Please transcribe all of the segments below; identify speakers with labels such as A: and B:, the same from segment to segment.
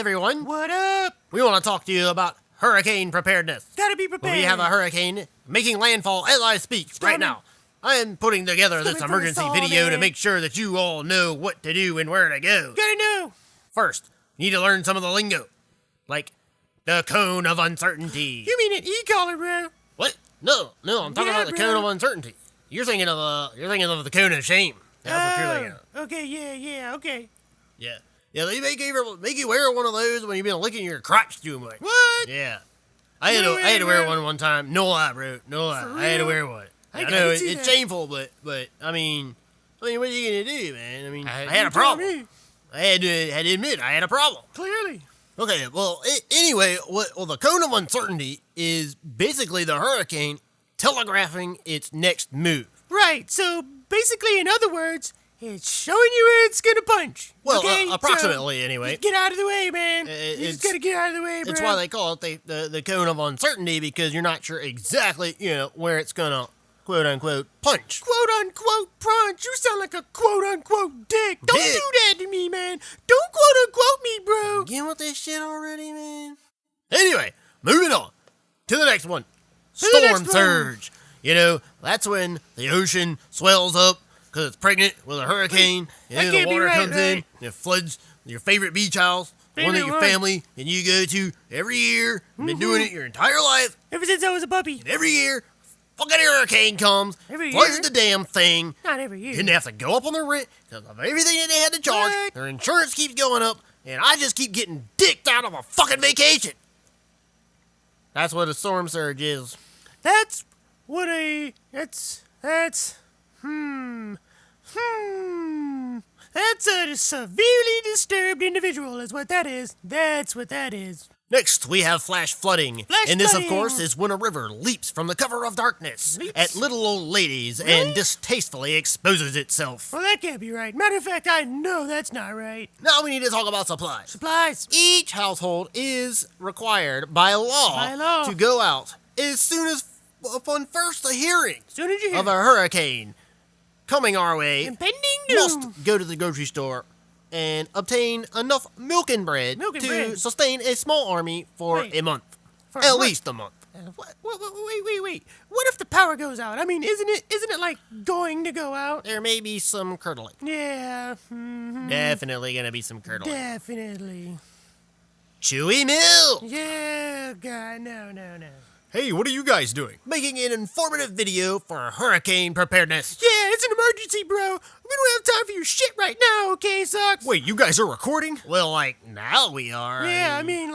A: everyone.
B: What up?
A: We want to talk to you about hurricane preparedness.
B: Gotta be prepared.
A: We have a hurricane making landfall as I speak right now. I am putting together this emergency video to make sure that you all know what to do and where to go.
B: Gotta know.
A: First, you need to learn some of the lingo, like the cone of uncertainty.
B: You mean an e-collar, bro?
A: What? No, I'm talking about the cone of uncertainty. You're thinking of the cone of shame. That's what you're thinking of.
B: Okay, yeah, okay.
A: Yeah, they make you wear one of those when you've been licking your crotch too much.
B: What?
A: Yeah. I had to wear one time. No lie, bro. No lie. I had to wear one. I know it's shameful, but I mean, what are you gonna do, man? I mean, I had a problem. I had to admit I had a problem.
B: Clearly.
A: Okay, well, anyway, the cone of uncertainty is basically the hurricane telegraphing its next move.
B: Right. So basically, in other words, it's showing you where it's gonna punch.
A: Well,
B: okay?
A: approximately, anyway.
B: Get out of the way, man. You just gotta get out of the way, bro.
A: That's why they call it the cone of uncertainty, because you're not sure exactly, where it's gonna quote unquote punch.
B: Quote unquote punch. You sound like a quote unquote dick. Don't do that to me, man. Don't quote unquote me, bro.
A: Get with this shit already, man. Anyway, moving on to the next one. Storm surge. That's when the ocean swells up because it's pregnant with a hurricane. The water comes in and it floods your favorite beach house, one that your family and you go to every year. You've been doing it your entire life.
B: Ever since I was a puppy.
A: And every year, fucking hurricane comes, floods the damn thing.
B: Not every year.
A: Then they have to go up on their rent because of everything that they had to charge.
B: What?
A: Their insurance keeps going up, and I just keep getting dicked out of a fucking vacation. That's what a storm surge is.
B: That's a severely disturbed individual is what that is. That's what that is.
A: Next, we have flash flooding. This, of course, is when a river leaps from the cover of darkness at little old ladies and distastefully exposes itself.
B: Well, that can't be right. Matter of fact, I know that's not right.
A: Now we need to talk about supplies.
B: Supplies.
A: Each household is required by law to go out as soon as upon first hearing of a hurricane coming our way.
B: Impending doom.
A: Must go to the grocery store and obtain enough milk and bread to sustain a small army for a month. At least a month.
B: Wait. What if the power goes out? I mean, isn't it like going to go out?
A: There may be some curdling.
B: Yeah.
A: Definitely gonna be some curdling.
B: Definitely.
A: Chewy milk!
B: Yeah, God, no.
C: Hey, what are you guys doing?
A: Making an informative video for hurricane preparedness.
B: Yeah, it's an emergency, bro. We don't have time for your shit right now, okay, Socks?
C: Wait, you guys are recording?
A: Well, now we are.
B: Yeah, I mean,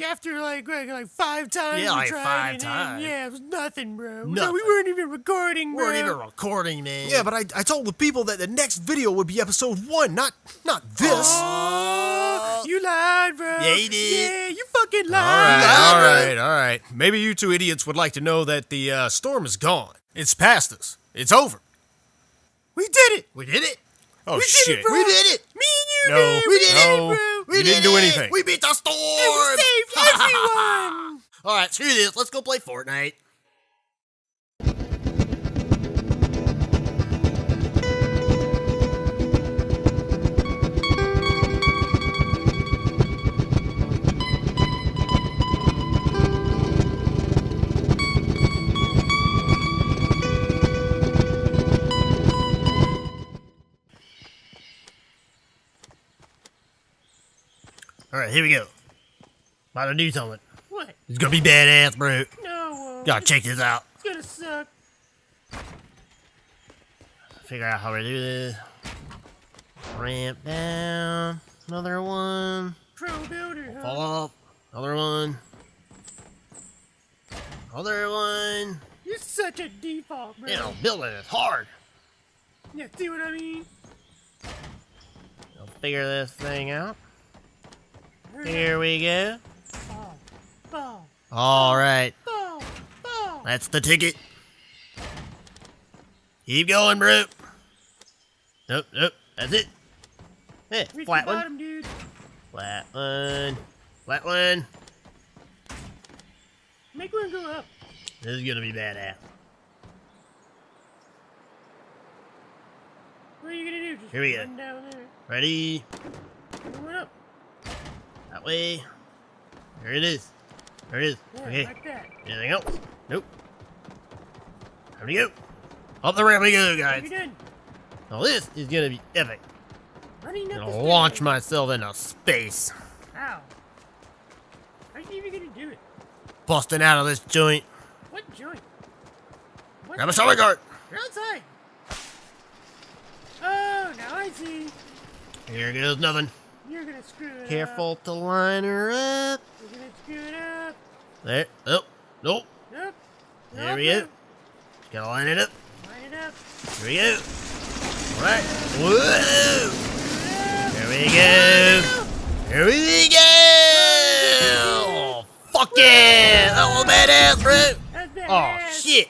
B: after like 5 times.
A: Yeah,
B: we
A: like
B: tried
A: 5 times.
B: Yeah, it was nothing, bro.
A: Nothing.
B: No, we weren't even recording, bro.
A: We weren't even recording, man.
C: Yeah, but I told the people that the next video would be episode 1, not this.
A: Oh,
B: you lied, bro.
A: Yeah, you did.
B: Yeah, you fucking lied.
C: All right. Maybe you two idiots would like to know that the storm is gone. It's past us. It's over.
B: We did it.
A: We did it.
C: Oh,
B: We
C: shit.
B: did it, bro.
A: We did it.
B: Me and you,
C: No.
B: man.
A: We did
B: it,
A: it,
B: bro.
A: We
C: You didn't do anything.
A: We beat the storm.
B: And we saved everyone.
A: All right, screw this. Let's go play Fortnite. All right, here we go. About to do something.
B: What?
A: It's gonna be badass, bro.
B: No.
A: Gotta check this out.
B: It's gonna suck.
A: Figure out how we do this. Ramp down. Another one.
B: Pro builder, huh?
A: Fall up. Another one. Another one.
B: You're such a default, bro.
A: Building is hard.
B: Yeah, see what I mean?
A: I'll figure this thing out. Here we go.
B: Ball.
A: All right.
B: Ball.
A: That's the ticket. Keep going, bro. Nope. That's it. Hey,
B: Reach
A: flat
B: the
A: one.
B: bottom, dude.
A: Flat one.
B: Make one go up.
A: This is gonna be badass.
B: What are you gonna do? Just
A: Here we go.
B: run down there.
A: Ready?
B: Going up.
A: That way. There it is. There it is.
B: Yeah,
A: Okay.
B: like that.
A: Anything else? Nope. Time to go. Up the ramp we go, guys.
B: You're done.
A: Now this is gonna be epic.
B: Running
A: I'm
B: up the
A: gonna launch
B: stairs.
A: myself into space.
B: How? How are you even gonna do it?
A: Busting out of this joint.
B: What joint? What?
A: Grab a shower cart.
B: You're outside. Oh, now I see.
A: Here goes nothing.
B: You're gonna screw it up.
A: Careful to line her up.
B: You're gonna screw it up.
A: There. Oh, nope.
B: Nope.
A: There we go. Gotta line it up.
B: Line it up.
A: Here we go. Alright. Whoa! There we go. Here we go. Fuck yeah! That was badass, bro.
B: That's badass.
A: Oh, shit.